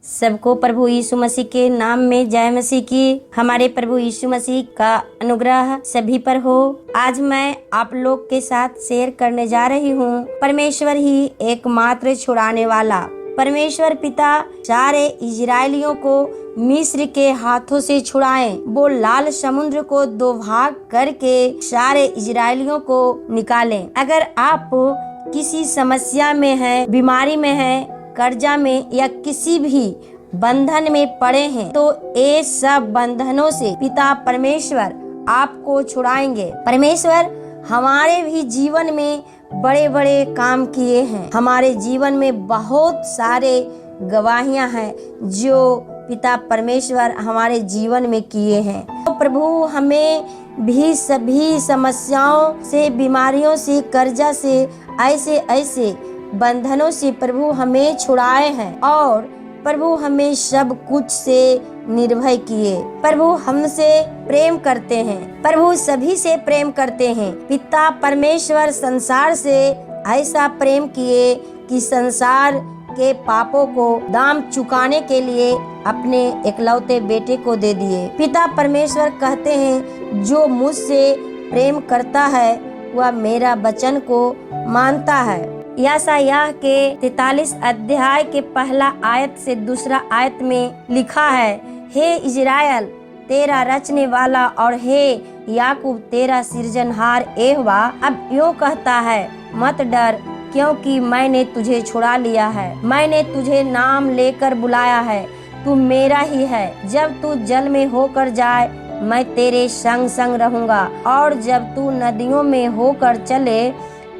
सबको प्रभु यीशु मसीह के नाम में जय मसीह की। हमारे प्रभु यीशु मसीह का अनुग्रह सभी पर हो। आज मैं आप लोग के साथ शेयर करने जा रही हूँ, परमेश्वर ही एकमात्र छुड़ाने वाला। परमेश्वर पिता सारे इजरायलियों को मिस्र के हाथों से छुड़ाए। वो लाल समुद्र को दो भाग करके सारे इजरायलियों को निकाले। अगर आप किसी समस्या में है, बीमारी में है, कर्जा में या किसी भी बंधन में पड़े हैं, तो ये सब बंधनों से पिता परमेश्वर आपको छुड़ाएंगे। परमेश्वर हमारे भी जीवन में बड़े बड़े काम किए हैं। हमारे जीवन में बहुत सारे गवाहियां हैं जो पिता परमेश्वर हमारे जीवन में किए हैं। तो प्रभु हमें भी सभी समस्याओं से, बीमारियों से, कर्जा से, ऐसे बंधनों से प्रभु हमें छुड़ाए हैं और प्रभु हमें सब कुछ से निर्भय किए। प्रभु हमसे प्रेम करते हैं, प्रभु सभी से प्रेम करते हैं। पिता परमेश्वर संसार से ऐसा प्रेम किए कि संसार के पापों को दाम चुकाने के लिए अपने एकलौते बेटे को दे दिए। पिता परमेश्वर कहते हैं, जो मुझसे प्रेम करता है वह मेरा वचन को मानता है। यशायाह के 43 अध्याय के पहला आयत से दूसरा आयत में लिखा है, हे इजराइल तेरा रचने वाला और हे याकूब तेरा सृजनहार यहोवा अब यूं कहता है, मत डर, क्योंकि मैंने तुझे छुड़ा लिया है। मैंने तुझे नाम लेकर बुलाया है, तू मेरा ही है। जब तू जल में होकर जाए मैं तेरे संग संग रहूंगा, और जब तू नदियों में होकर चले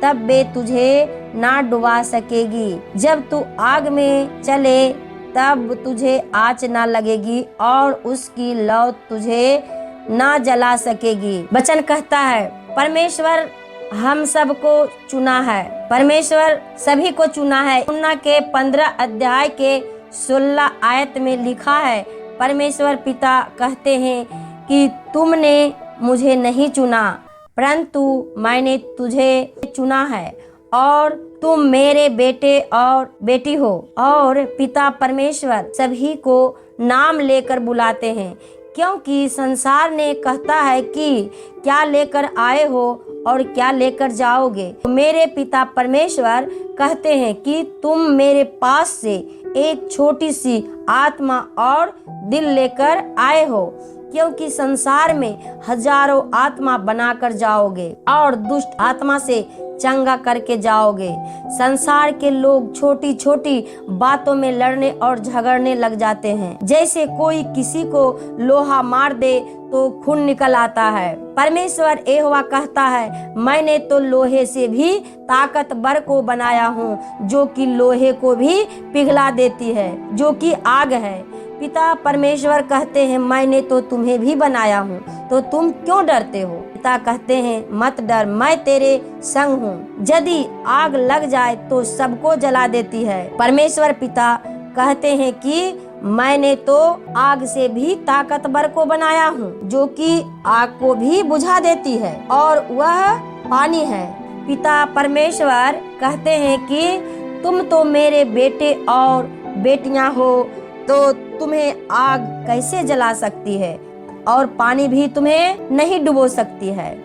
तब वे तुझे ना डुबा सकेगी। जब तू आग में चले तब तुझे आँच ना लगेगी और उसकी लौ तुझे ना जला सकेगी। वचन कहता है परमेश्वर हम सबको चुना है। परमेश्वर सभी को चुना है। यूहन्ना के 15 अध्याय के 16 आयत में लिखा है, परमेश्वर पिता कहते हैं कि तुमने मुझे नहीं चुना परंतु मैंने तुझे चुना है और तुम मेरे बेटे और बेटी हो। और पिता परमेश्वर सभी को नाम लेकर बुलाते हैं, क्योंकि संसार ने कहता है कि क्या लेकर आए हो और क्या लेकर जाओगे। मेरे पिता परमेश्वर कहते हैं कि तुम मेरे पास से एक छोटी सी आत्मा और दिल लेकर आए हो, क्योंकि संसार में हजारों आत्मा बनाकर जाओगे और दुष्ट आत्मा से चंगा करके जाओगे। संसार के लोग छोटी छोटी बातों में लड़ने और झगड़ने लग जाते हैं। जैसे कोई किसी को लोहा मार दे तो खून निकल आता है। परमेश्वर यहोवा कहता है, मैंने तो लोहे से भी ताकतवर को बनाया हूँ, जो कि लोहे को भी पिघला देती है, जो कि आग है। पिता परमेश्वर कहते हैं, मैंने तो तुम्हें भी बनाया हूँ, तो तुम क्यों डरते हो। पिता कहते हैं, मत डर, मैं तेरे संग हूँ। यदि आग लग जाए तो सबको जला देती है। परमेश्वर पिता कहते हैं कि मैंने तो आग से भी ताकतवर को बनाया हूँ, जो कि आग को भी बुझा देती है, और वह पानी है। पिता परमेश्वर कहते हैं कि तुम तो मेरे बेटे और बेटियां हो, तो तुम्हें आग कैसे जला सकती है और पानी भी तुम्हें नहीं डुबो सकती है।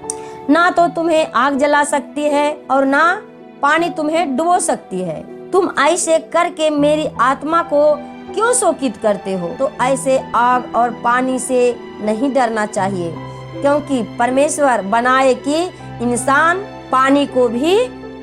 ना तो तुम्हें आग जला सकती है और ना पानी तुम्हें डुबो सकती है। तुम ऐसे करके मेरी आत्मा को क्यों शोकित करते हो। तो ऐसे आग और पानी से नहीं डरना चाहिए, क्योंकि परमेश्वर बनाए कि इंसान पानी को भी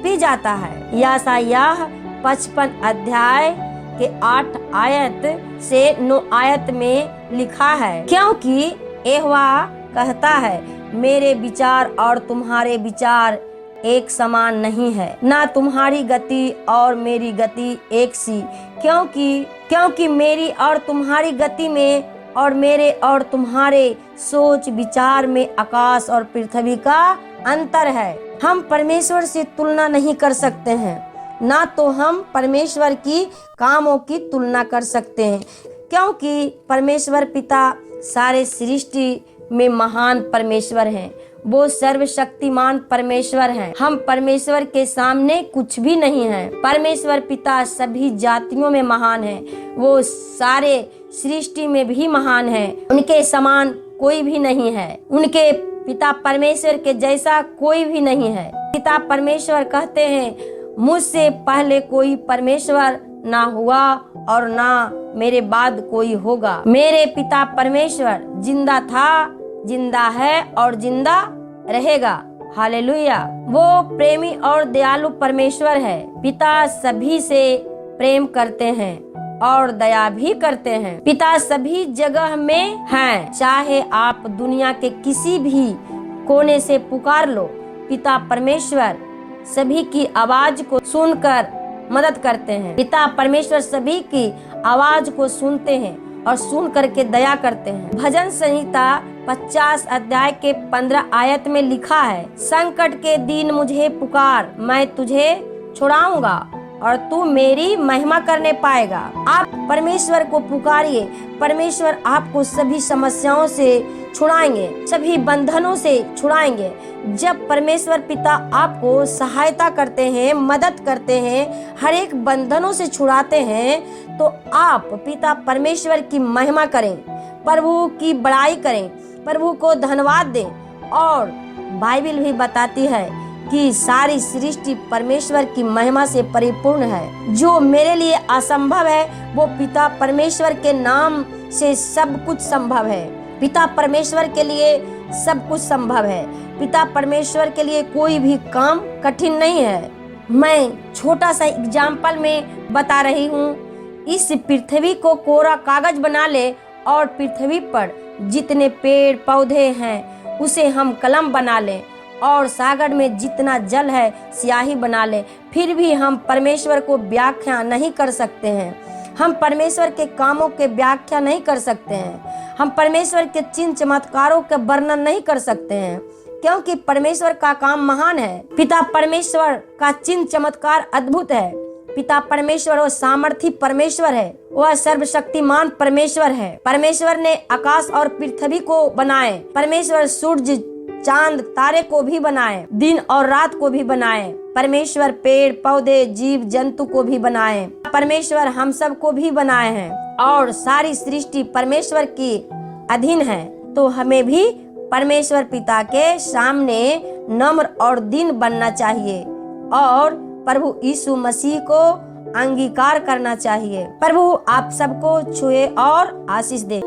पी जाता है। यशायाह 55 अध्याय के 8 आयत से 9 आयत में लिखा है, क्योंकि यहोवा कहता है, मेरे विचार और तुम्हारे विचार एक समान नहीं है, ना तुम्हारी गति और मेरी गति एक सी। क्योंकि मेरी और तुम्हारी गति में और मेरे और तुम्हारे सोच विचार में आकाश और पृथ्वी का अंतर है। हम परमेश्वर से तुलना नहीं कर सकते हैं, ना तो हम परमेश्वर की कामों की तुलना कर सकते हैं, क्योंकि परमेश्वर पिता सारे सृष्टि में महान परमेश्वर हैं। वो सर्वशक्तिमान परमेश्वर हैं। हम परमेश्वर के सामने कुछ भी नहीं हैं। परमेश्वर पिता सभी जातियों में महान है, वो सारे सृष्टि में भी महान है। उनके समान कोई भी नहीं है। उनके पिता परमेश्वर के जैसा कोई भी नहीं है। पिता परमेश्वर कहते हैं, मुझसे पहले कोई परमेश्वर ना हुआ और ना मेरे बाद कोई होगा। मेरे पिता परमेश्वर जिंदा था, जिंदा है और जिंदा रहेगा। हालेलुया। वो प्रेमी और दयालु परमेश्वर है। पिता सभी से प्रेम करते हैं और दया भी करते हैं। पिता सभी जगह में हैं। चाहे आप दुनिया के किसी भी कोने से पुकार लो, पिता परमेश्वर सभी की आवाज को सुनकर मदद करते हैं। पिता परमेश्वर सभी की आवाज को सुनते हैं और सुन करके दया करते हैं। भजन संहिता 50 अध्याय के 15 आयत में लिखा है, संकट के दिन मुझे पुकार, मैं तुझे छुड़ाऊंगा और तू मेरी महिमा करने पाएगा। आप परमेश्वर को पुकारिए, परमेश्वर आपको सभी समस्याओं से छुड़ाएंगे, सभी बंधनों से छुड़ाएंगे। जब परमेश्वर पिता आपको सहायता करते हैं, मदद करते हैं, हर एक बंधनों से छुड़ाते हैं, तो आप पिता परमेश्वर की महिमा करें, प्रभु की बड़ाई करें, प्रभु को धन्यवाद दें। और बाइबल भी बताती है कि सारी सृष्टि परमेश्वर की महिमा से परिपूर्ण है। जो मेरे लिए असंभव है, वो पिता परमेश्वर के नाम से सब कुछ संभव है। पिता परमेश्वर के लिए सब कुछ संभव है। पिता परमेश्वर के लिए कोई भी काम कठिन नहीं है। मैं छोटा सा एग्जाम्पल में बता रही हूँ। इस पृथ्वी को कोरा कागज बना ले और पृथ्वी पर जितने पेड़ पौधे हैं उसे हम कलम बना लें, और सागर में जितना जल है स्याही बना ले, फिर भी हम परमेश्वर को व्याख्या नहीं कर सकते हैं। हम परमेश्वर के कामों के व्याख्या नहीं कर सकते हैं। हम परमेश्वर के चिन्ह चमत्कारों का वर्णन नहीं कर सकते हैं, क्योंकि परमेश्वर का काम महान है। पिता परमेश्वर का चिन्ह चमत्कार अद्भुत है। पिता परमेश्वर वो सामर्थी परमेश्वर है, वह सर्वशक्तिमान परमेश्वर है। परमेश्वर ने आकाश और पृथ्वी को बनाए। परमेश्वर सूरज, चांद, तारे को भी बनाए, दिन और रात को भी बनाए। परमेश्वर पेड़ पौधे, जीव जंतु को भी बनाए। परमेश्वर हम सब को भी बनाए हैं, और सारी सृष्टि परमेश्वर की अधीन है। तो हमें भी परमेश्वर पिता के सामने नम्र और दीन बनना चाहिए और प्रभु यीशु मसीह को अंगीकार करना चाहिए। प्रभु आप सबको छुए और आशीष दे।